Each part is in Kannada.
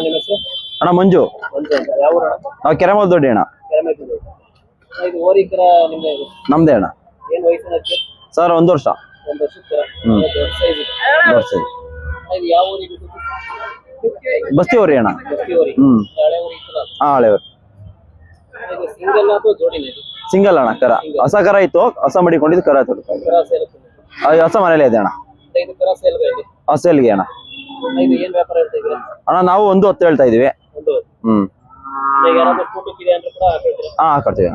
ನಿಮ್ಮ ಹೆಸರು? ಅಣ್ಣ ಮಂಜು. ಮಂಜು ಅಂತ. ಯಾವ ಊರು ಅಣ್ಣ? ನಾವು ಕೆರೆಮಲ್ ದೊಡ್ಡಿ ಅಣ್ಣ. ಕೆರೆಮೈಸೂರು. ಇದು ಓರಿಕರ ನಿಮ್ದೇ ಇದು? ನಮ್ದೇ ಅಣ್ಣ. ಏನು ವಯಸ್ಸಿನ ಹಚ್ಚು? ಸರ್ 1 ವರ್ಷ. 1 ವರ್ಷದ ದೊಡ್ಡ ಸೈಜ್ ಇದೆ. ದೊಡ್ಡ ಸೈಜ್. ಇದು ಯಾವ ಊರಿಗೆ? ಬಸ್ತಿ ಊರಿ ಅಣ್ಣ. ಬಸ್ತಿ ಊರಿ. ಹಳೆ ಊರಿ ಇತ್ತಲ್ಲ? ಹಾ, ಹಳೆ ಊರಿ. ಇದು ಸಿಂಗಲ್ ಅಥವಾ ಜೋಡಿನೇ ಇದು? ಸಿಂಗಲ್ ಅಣ್ಣ. ಕರ ಹೊಸ ಕರ ಇತ್ತು, ಹೊಸ ಮಡಿಕೊಂಡಿದ್ದು ಕರ ತೊಡ್ತಾ ಕರ ಸೇಲ್ ಹೊಸ ಮನೇಲಿ ಇದೆ ಅಣ್ಣ. ಇದು ಕರ ಸೇಲ್ ಇದೆ. ಸೇಲ್ಗೆ ಅಣ್ಣ. ಇದು ಏನ್ ವ್ಯಾಪಾರ ಹೇಳ್ತಾ ಇದ್ದೀರಾ ಅಣ್ಣ? ನಾವು 1.10 ಹೇಳ್ತಾ ಇದೀವಿ. ಈಗ ಯಾರಾದ್ರೂ ಕೂಟಕ್ಕೆ ಇದೆ ಅಂದ್ರೆ ಕೂಡ ಹಾಕಿದ್ರೆ? ಹಾ, ಹಾಕೊಡ್ತೀವಿ.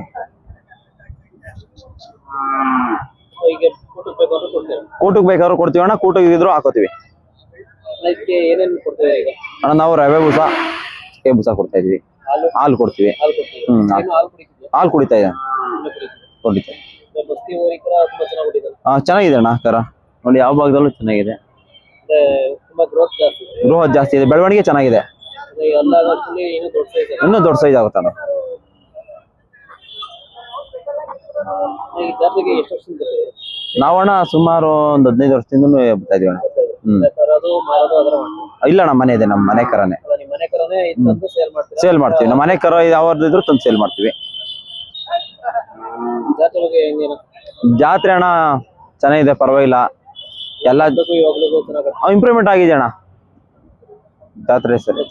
ಈಗ ಕೂಟಕ್ಕೆ ಬೇಕು ಅಂದ್ರೆ ಕೊಡ್ತೇವೆ? ಕೂಟಕ್ಕೆ ಬೇಕಾದ್ರೂ ಕೊಡ್ತೀವಿ ಅಣ್ಣ, ಕೂಟಕ್ಕೆ ಇದ್ರು ಹಾಕೋತೀವಿ. ಇದಕ್ಕೆ ಏನೇನು ಕೊಡ್ತೇವೆ ಈಗ? ಅಣ್ಣ ನಾವು ರವೆ ಬೂಸ, ಕೆ ಬೂಸ ಕೊಡ್ತಾ ಇದೀವಿ. ಹಾಲು ಕೊಡ್ತೀವಿ. ಹಾಲು ಕುಡಿತಾ ಇದೆ. ಬಸ್ತಿ ಊರಿಕರ ತುಂಬಾ ಚೆನ್ನಾಗಿದೆ. ಚೆನ್ನಾಗಿದೆ ಅಣ್ಣ ಕರ. ನೋಡಿ ಯಾವ ಭಾಗದಲ್ಲೂ ಚೆನ್ನಾಗಿದೆ. ತುಂಬಾ ಗ್ರೋತ್ ಜಾಸ್ತಿ ಇದೆ. ಗ್ರೋತ್ ಜಾಸ್ತಿ ಇದೆ, ಬೆಳವಣಿಗೆ ಚೆನ್ನಾಗಿದೆ. ಇನ್ನೂ ದೊಡ್ಡ ಸೈಜ್ ಆಗುತ್ತೆ ಅಣ್ಣ. ನಾವಣ್ಣ ಸುಮಾರು ಒಂದು 15 ವರ್ಷದಿಂದ ಬರ್ತಾ ಇದೀವಿ ಅಣ್ಣ. ಇಲ್ಲ ಅಣ್ಣ, ಮನೆ ಇದೆ, ನಮ್ಮ ಮನೆ ಕರನೇ ಸೇಲ್ ಮಾಡ್ತೀವಿ. ನಮ್ಮ ಮನೆ ಕರ ಯಾವ್ದಿದ್ರು ತಂದು ಸೇಲ್ ಮಾಡ್ತೀವಿ. ಜಾತ್ರೆ ಅಣ್ಣ ಚೆನ್ನಾಗಿದೆ, ಪರವಾಗಿಲ್ಲ. ಎಲ್ಲ ಇಂಪ್ರೂವ್ಮೆಂಟ್ ಆಗಿದೆ ಅಣ್ಣ ಜಾತ್ರೆ. ಸರಿ,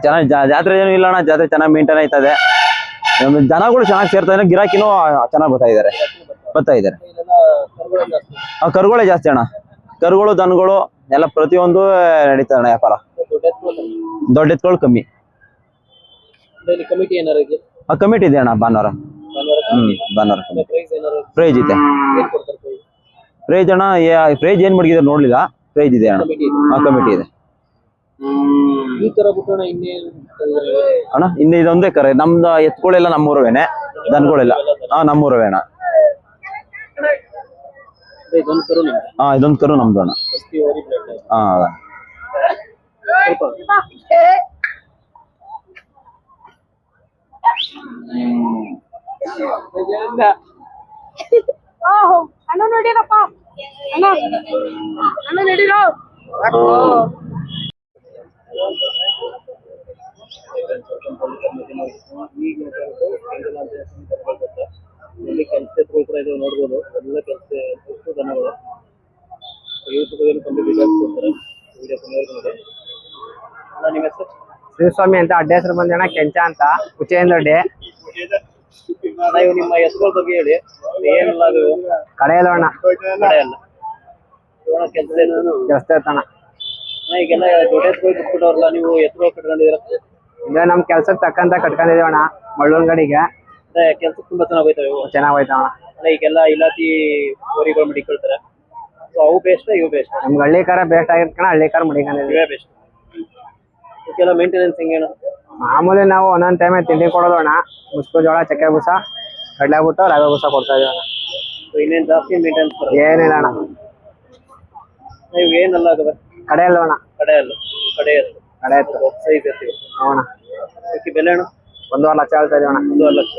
ಚೆನ್ನಾಗಿ ಜಾತ್ರೆ ಏನು ಇಲ್ಲ ಅಣ್ಣ, ಜಾತ್ರೆ ಚೆನ್ನಾಗಿ ಮೇಂಟೈನ್ ಆಯ್ತದೆ. ಜನಗಳು ಚೆನ್ನಾಗಿ ಸೇರ್ತಾ ಇದ್ದಾರೆ, ಗಿರಾಕಿನೂ ಚೆನ್ನಾಗಿ ಬರ್ತಾ ಇದ್ದಾರೆ. ಕರುಗಳೇ ಜಾಸ್ತಿ ಅಣ್ಣ. ಕರುಗಳು, ದನಗಳು ಎಲ್ಲ ಪ್ರತಿಯೊಂದು ನಡೀತದೆ ಅಣ್ಣ ವ್ಯಾಪಾರ. ದೊಡ್ಡ ಎತ್ತುಗಳು ಕಮ್ಮಿ. ಕಮಿಟಿ ಇದೆ ಅಣ್ಣ ಭಾನುವಾರ. ಭಾನುವಾರ ಪ್ರೈಜ್ ಇದೆ. ಪ್ರೈಜ್ ಅಣ್ಣ, ಪ್ರೈಜ್ ಏನ್ ಮಡಗಿದ್ರೆ ನೋಡ್ಲಿಲ್ಲ. ಪ್ರೈಜ್ ಇದೆ ಅಣ್ಣ. ಕಮಿಟಿ ಇದೆ ಅಣ್ಣ. ಇನ್ನು ಇದೊಂದೇ ಕರೆ. ನಮ್ದು ಎತ್ತುಗಳೆಲ್ಲ ನಮ್ಮೂರವೇನೆ, ದನಗಳೆಲ್ಲ ನಮ್ಮೂರವೇ ಅಣ್ಣ. ಇದೊಂದು ಕರು ನಮ್ದು ಅಣ್ಣ. ಅಣ್ಣ ನೋಡಿರಪ್ಪ, ಅಣ್ಣ ನೋಡಿರೋ. ಇಲ್ಲಿ ಕೆಲಸಗಳು ಕೂಡ ಇದು ನೋಡ್ಬೋದು. ಎಲ್ಲ ಕೆಲಸ ದನಗಳು ಕಂಪ್ಲೀಟ್ ಡೀಟೇಲ್ಸ್ ಕೊಡ್ತಾರೆ. ನಿಮ್ಮ ಹೆಸರು? ಶ್ರೀಸ್ವಾಮಿ ಅಂತ. ಅಡ್ಡ ಹೆಸರು ಬಂದಣ್ಣ ಕೆಂಚ ಅಂತ, ಕುಚೇಂದ್ರಡ್ಡಿ. ನೀವು ನಿಮ್ಮ ಹೆಸರುಗಳ ಬಗ್ಗೆ ಹೇಳಿ. ಏನೆಲ್ಲ ಕಡೆಯಲ್ಲ ಅಣ್ಣ? ಕಡೆಯಲ್ಲ ಕೆಲಸ ಇರ್ತಣ್ಣ. ಈಗೆಲ್ಲ ದೊಡ್ಡ ಎತ್ತುಗಳು ಬಿಟ್ಬಿಟ್ಟವ್ರಲ್ಲ, ನೀವು ಎತ್ತುಗಳು ಕಟ್ಕೊಂಡಿದ್ದೀರ? ಈಗ ನಮ್ ಕೆಲ್ಸಕ್ಕೆ ತಕ್ಕಂತ ಕಟ್ಕೊಂಡಿದೀವಣ್ಣ ಮಳ್ಳೂನ್ ಗಡಿಗೆ. ಕೆಲ್ಸಕ್ಕೆ ತುಂಬಾ ಚೆನ್ನಾಗಿ ಹೋಯ್ತಾವಣ್ಣ. ಈಗೆಲ್ಲ ಇಲಾತಿ ಊರಿಗಳು ಮಡಿಕೊಳ್ತಾರೆ. ಅವು ಬೇಸ್ಟ್, ಇವು ಬೇಸ್ಟ್? ನಮ್ಗೆ ಹಳ್ಳಿ ಕಾರ ಬೇಸ್ಟ್ ಆಗಿರ್ಕಣ, ಹಳ್ಳಿ ಕಾರ ಮಡಿಕೊಂಡಿದ್ದೀವಿ. ಬೆಸ್ಟ್. ಇದಕ್ಕೆಲ್ಲ ಮೇಂಟೆನೆನ್ಸ್ ಹೆಂಗೇನು? ಮಾಮೂಲಿ ನಾವು ಒಂದೊಂದ್ ಟೈಮ್ ತಿಂಡಿ ಕೊಡೋದು ಅಣ್ಣ. ಮುಸ್ಕು ಜೋಳ, ಚಕ್ಕೆ ಬೂಸ, ಕಡಲೆ ಬೂಟ, ರವೆ ಬೂಸ ಕೊಡ್ತಾ ಇದೀವಿ ಅಣ್ಣ. ಇನ್ನೇನು ಜಾಸ್ತಿ ಮೇಂಟೆನೆನ್ಸ್ ಏನಿಲ್ಲ ಅಣ್ಣ. ನೀವು ಏನಲ್ಲ ಕಡೆ ಅಲ್ಲ ಅಣ್ಣ? ಕಡೆ ಎತ್ತು ಸೈಜ್ ಇರ್ತೀವಿ. ಅವಣ ಅದಕ್ಕೆ ಬೆಲೆ ಅಣ್ಣ? 1.5 ಲಕ್ಷ ಹೇಳ್ತಾ ಇದೀವಿ ಅಣ್ಣ. 1.5 ಲಕ್ಷ.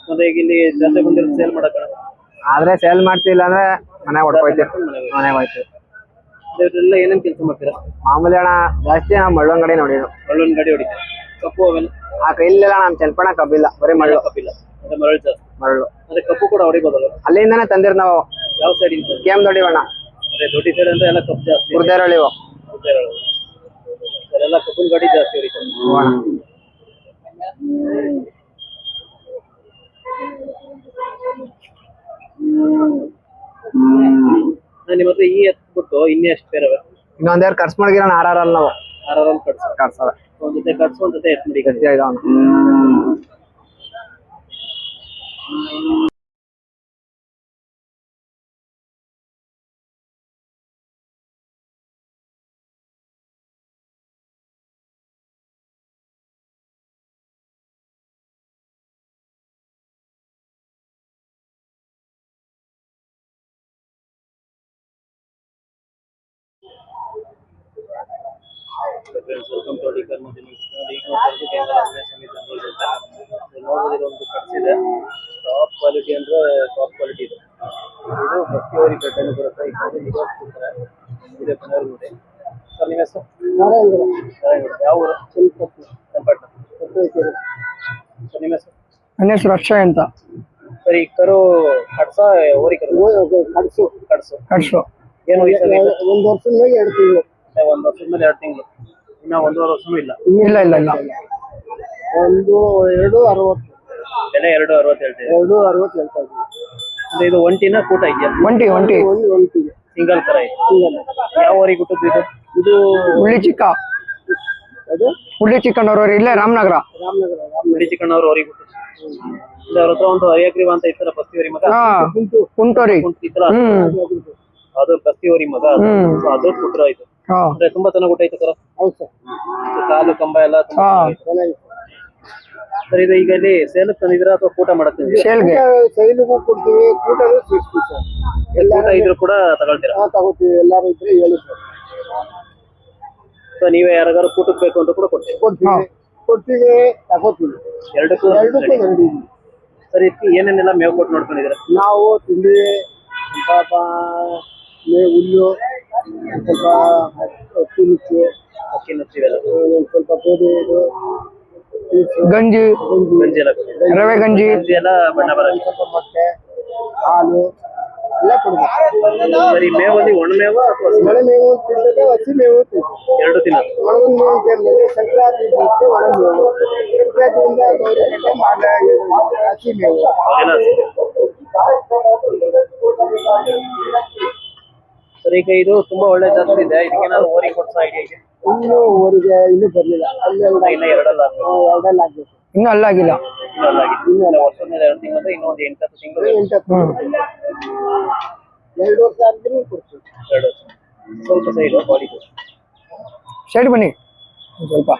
ಮತ್ತೆ ಈಗ ಇಲ್ಲಿ ಜಾತ್ರೆ ಬಂದಿರೋ ಸೇಲ್ ಮಾಡಕ್ಕ? ಆದ್ರೆ ಸೇಲ್ ಮಾಡ್ತಿಲ್ಲ ಅಂದ್ರೆ ಮನೆಗೆ ಹೊಡ್ಕೊಯ್ತೀವಿ. ಮನೆಗೆ ಹೋಯ್ತೀವಿ. ಇವರೆಲ್ಲ ಏನೇನು ಕೆಲಸ ಮಾಡ್ತೀರಾ? ಮಾಮೂಲಿ ಅಣ್ಣ, ಜಾಸ್ತಿ ನಾವು ಮಳ್ಳೊಂದ್ ಗಡಿ ನೋಡಿದ್ರು. ಮಳ್ಳೊಂದ್ ಗಾಡಿ ಹೊಡಿತೀವಿ. ಕಪ್ಪು ಅವೆಲ್ಲ? ಇಲ್ಲ ನಮ್ ಚಲ್ಪಣ ಕಬ್ಬಿಲ್ಲ, ಬರೀ ಮಳ್ಳು. ಕಬ್ಬಿಲ್ಲ, ಮರಳು ಜಾಸ್ತಿ. ಮಳ್ಳು. ಅದೇ ಕಪ್ಪು ಕೂಡ ಹೊಡಿಬೋದಲ್ಲ? ಅಲ್ಲಿಂದಾನೆ ತಂದಿರ್ ನಾವು. ಯಾವ ಸೈಡ್ ಇಂದ? ಕೇಮ್ ದೊಡ್ಡಿವಣ್ಣ. ಅದೇ ದೊಡ್ಡಿ ಸೈಡ್ ಅಂದ್ರೆ ಎಲ್ಲ ಕಪ್ಪು ಜಾಸ್ತಿ. ಕುರ್ದೇರಳಿವು. ಎಲ್ಲ ಕಬ್ಬಿನ ಗಾಡಿ ಜಾಸ್ತಿ ಹೊಡಿತಾರೆ. ನಿಮ್ಮ ಹತ್ರ ಈ ಎತ್ತು ಬಿಟ್ಟು ಇನ್ನೇ ಎಷ್ಟು ಬೇರೆ? ಇನ್ನೊಂದೇರ್ ಖರ್ಚು ಮಾಡಿಗಿರೋಣ. ಆರಲ್ಲಿ ನಾವು ಆರಲ್ಲಿ ಕಟ್ಸವೆ. ಒಂದ್ ಜೊತೆ ಕಟ್ಸು, ಒಂದ್ ಜೊತೆ ಎತ್ತು ಮಡಿ ಗಟ್ಟಿ ಇದಾವಣ್ಣ. ನೋಡೋದಿರೋ ಒಂದು ಕಟ್ಸಿದೆ. ಟಾಪ್ ಕ್ವಾಲಿಟಿ ಅಂದ್ರೆ ಟಾಪ್ ಕ್ವಾಲಿಟಿ ಇದೆ. ಇದು ಬಸ್ತಿ ಅವರಿ ಕಟ್ಟೆನೂ ಬರುತ್ತೆ ಈ ಕಡೆ ನಿಗೋಸ್ತಾರೆ ಇದೆ ಪುನರ್ ನೋಡಿ ಸರ್ ನಿಮ್ಮ ಹೆಸರು ನಾರಾಯಣಗೌಡ ಯಾವ ಊರು ಚನ್ನಪಟ್ಟಣ ಸರ್ ನಿಮ್ಮ ಹೆಸರು ನನ್ನ ಹೆಸರು ಅಕ್ಷಯ್ ಅಂತ ಸರ್ ಈ ಕರು ಕಡ್ಸ ಓರಿ ಕರು ಕಡ್ಸು ಕಡ್ಸು ಕಟ್ಸು ಏನು ವಯಸ್ಸಲ್ಲಿ ಒಂದು ವರ್ಷದ ಮೇಲೆ 2 ತಿಂಗಳು ಒಂದು ವರ್ಷದ ಮೇಲೆ 2 ತಿಂಗಳು ಇನ್ನ 1.5 ವರ್ಷನೂ ಇಲ್ಲ ಇಲ್ಲ ಇಲ್ಲ ಇಲ್ಲ 2.60 ಬೆಲೆ 2.60 ಹೇಳ್ತೀವಿ 2.60 ಹೇಳ್ತಾ ಇದ್ದೀವಿ ಅಂದ್ರೆ ಇದು ಒಂಟಿನ ಕೂಟ ಇದೆಯಾ ಒಂಟಿ ಸಿಂಗಲ್ ಕರ ಇದೆ ಯಾವ ಊರಿಗೆ ಹುಟ್ಟುದು ಇದು ಇದು ಹುಳ್ಳಿ ಚಿಕ್ಕಣ್ಣವ್ರವ್ರು ಇಲ್ಲೇ ರಾಮನಗರ ಬಿಳಿ ಚಿಕ್ಕಣ್ಣವ್ರು ಅವ್ರಿಗೆ ಹುಟ್ಟುದು ಅವ್ರ ಹತ್ರ ಒಂದು ಹರಿಯಗ್ರೀವ ಅಂತ ಇತ್ತಲ್ಲ ಬಸ್ತಿವರಿ ಮಗ ಕುಂಟೋರಿ ಅದು ಬಸ್ತಿವರಿ ಮಗ So ಅದು ಪುತ್ರ ಆಯ್ತು ಅಂದ್ರೆ ತುಂಬಾ ಚೆನ್ನಾಗಿ ಊಟ ಆಯ್ತು ಕರ ಕಾಲು ಕಂಬ ಎಲ್ಲ ತುಂಬಾ ಸರ್ ಇದು ಈಗ ಇಲ್ಲಿ ಸೇಲಕ್ಕೆ ತಂದಿದ್ರ ಅಥವಾ ಕೂಟ ಮಾಡಕ್ ಸೈಲಿಗೂ ಕೊಡ್ತೀವಿ ಕೂಟನೂ ಸಿಗ್ತೀವಿ ಸರ್ ಎಲ್ಲ ಇದ್ರು ಕೂಡ ತಗೊಳ್ತೀರಾ ತಗೋತೀವಿ ಎಲ್ಲಾರು ಇದ್ರೆ ಹೇಳಿ ಸರ್ ಸೊ ನೀವೇ ಯಾರಿಗಾರು ಕೂಟಕ್ಕೆ ಬೇಕು ಅಂತ ಕೂಡ ಕೊಡ್ತೀವಿ ತಗೋತೀವಿ ಎರಡಕ್ಕೂ ಸರ್ ಇದಕ್ಕೆ ಏನೇನೆಲ್ಲ ಮೇವು ಕೊಟ್ಟು ನೋಡ್ಕೊಂಡಿದ್ದೀರಾ ನಾವು ತಿಂಡಿ ಸ್ವಲ್ಪ ಹುಲ್ಲು ಸ್ವಲ್ಪ ಅಕ್ಕಿ ನುಚ್ಚು ಅಕ್ಕಿ ನುಚ್ಚಿವೆಲ್ಲ ಸ್ವಲ್ಪ ಗೋಧಿ ಗಂಜಿ ಎಲ್ಲ ರವೆ ಗಂಜಿ ಎಲ್ಲ ಬಣ್ಣ ಬರುತ್ತೆ ಮೊಟ್ಟೆ ಹಾಲು ಎಲ್ಲ ಕೊಡ್ಬೇಕು ಸರ್ ಈ ಮೇವಲ್ಲಿ ಒಣ ಮೇವು ಅಥವಾ ಒಣ ಮೇವು ತಿಂತದೆ ಹಸಿ ಮೇವು ತಿಂತದೆ ಎರಡು ತಿನ್ನೋದು ಒಣಗಿನ ಮೇವು ಟೈಮ್ನಲ್ಲಿ ಸಂಕ್ರಾಂತಿ ದಿವಸ ಒಣ ಮೇವು ಸಂಕ್ರಾಂತಿಯಿಂದ ಗೌರಿ ಗಂಟೆ ಹಸಿ ಮೇವು ಸರ್ ಈಗ ಇದು ತುಂಬಾ ಒಳ್ಳೆ ಜಾತಿ ಇದೆ ಇದಕ್ಕೇನಾದ್ರು ಓರಿ ಕೊಡ್ಸ ಐಡಿಯಾ ಇದೆ ಇನ್ನೂ ಊರಿಗೆ ಇನ್ನೂ ಬರ್ಲಿಲ್ಲ ಇನ್ನ ಎರಡಲ್ಲ ಎರಡಲ್ಲಿ ಆಗ್ಬೇಕು ಇನ್ನೂ ಅಲ್ಲಾಗಿಲ್ಲ ವರ್ಷದ ಮೇಲೆ 2 ತಿಂಗಳು ಅಂದ್ರೆ ಇನ್ನೊಂದು 8-10 ತಿಂಗಳು 2 ವರ್ಷ ಆದ್ರೂ ಕೊಡ್ತೀವಿ 2 ವರ್ಷ ಸ್ವಲ್ಪ ಸೈಡ್ ಬಾಡಿ ಸೈಡ್ ಬನ್ನಿ ಸ್ವಲ್ಪ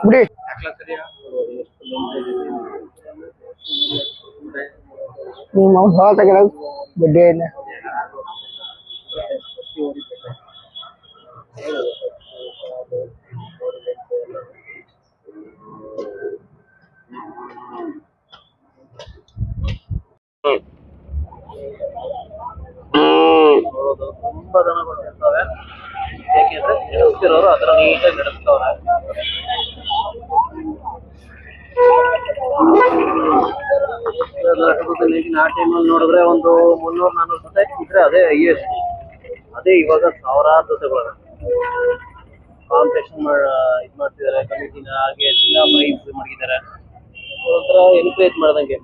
ಬಿಡಿ ನಿಮ್ಮ ಭಾಳ ತೆಗೆದ ಬಡ್ಡಿ ತುಂಬಾ ದನಗಳು ಇರ್ತವೆ ಯಾಕೆಂದ್ರೆ ನಡೆಸ್ತಿರೋರು ಅದರ ನೀಟಾಗಿ ನಡೆಸ್ತವ್ರೆ ಆ ಟೈಮಲ್ಲಿ ನೋಡಿದ್ರೆ ಒಂದು 300-400 ಜೊತೆ ಇದ್ರೆ ಅದೇ ಹೈಯೆಸ್ಟ್ ಅದೇ ಇವಾಗ ಸಾವಿರಾರು ಜೊತೆಗಳು ಕಾಂಪಿಟೇಷನ್ ಇದು ಮಾಡ್ತಿದ್ದಾರೆ ಕಮಿಟಿನ ಹಾಗೆ ಚಿನ್ನ ಪ್ರೈಸ್ ಮಾಡಿದ್ದಾರೆ ಒಂಥರ ಎನ್ಕರೇಜ್ ಮಾಡ್ದಂಗೆ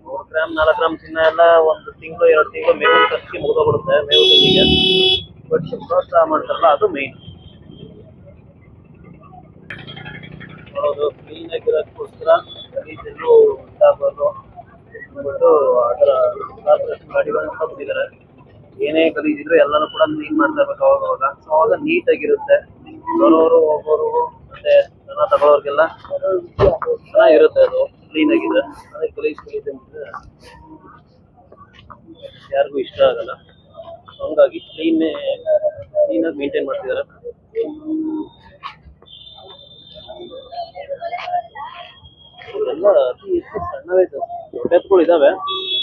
3 ಗ್ರಾಮ್ 4 ಗ್ರಾಮ್ ಚಿನ್ನ ಎಲ್ಲ 1 ತಿಂಗಳು 2 ತಿಂಗಳು ಮೇವು ಖರ್ಚಿಗೆ ಮುಗಿದೋಗ್ಬಿಡುತ್ತೆ ಮೇವು ತಿಂಡಿಗೆ ಬಟ್ ಪ್ರೋತ್ಸಾಹ ಮಾಡ್ತಾರಲ್ಲ ಅದು ಮೇನ್ ನೋಡೋದು ಕ್ಲೀನ್ ಆಗಿರೋದಕ್ಕೋಸ್ಕರ ಗಲೀಜೆಲ್ಲೂ ಉಂಟಾಗೋದು ಅಂದ್ಬಿಟ್ಟು ಅದರ ಕಾರ್ಪೊರೇಷನ್ ಗಾಡಿಗಳನ್ನ ಬಂದಿದ್ದಾರೆ ಏನೇ ಗಲೀಜಿದ್ರು ಎಲ್ಲನೂ ಕೂಡ ಕ್ಲೀನ್ ಮಾಡ್ತಾ ಇರ್ಬೇಕು ಅವಾಗ ಸೊ ಅವಾಗ ನೀಟಾಗಿರುತ್ತೆ ಬರೋರು ಹೋಗೋರು ಮತ್ತೆ ದನ ತಗೊಳ್ಳೋರ್ಗೆಲ್ಲ ಚೆನ್ನಾಗಿರುತ್ತೆ ಅದು ಕ್ಲೀನ್ ಆಗಿದೆ ಅದೇ ಗಲೀಜ್ ಅಂತಿದ್ರೆ ಯಾರಿಗೂ ಇಷ್ಟ ಆಗಲ್ಲ ಹಂಗಾಗಿ ಕ್ಲೀನಾಗಿ ಮೇಂಟೈನ್ ಮಾಡ್ತಿದ್ದಾರೆ ಎಲ್ಲ ಅತಿ ಹೆಚ್ಚು ಸಣ್ಣವೇ ಜಾಸ್ತಿ ದೊಡ್ಡ ಎತ್ತುಗಳು ಇದಾವೆ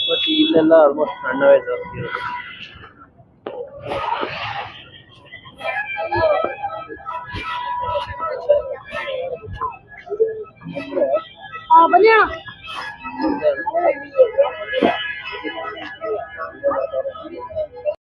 ಬಟ್ ಇಲ್ಲೆಲ್ಲ ಆಲ್ಮೋಸ್ಟ್ ಸಣ್ಣವೇ ಜಾಸ್ತಿ ಇರೋದು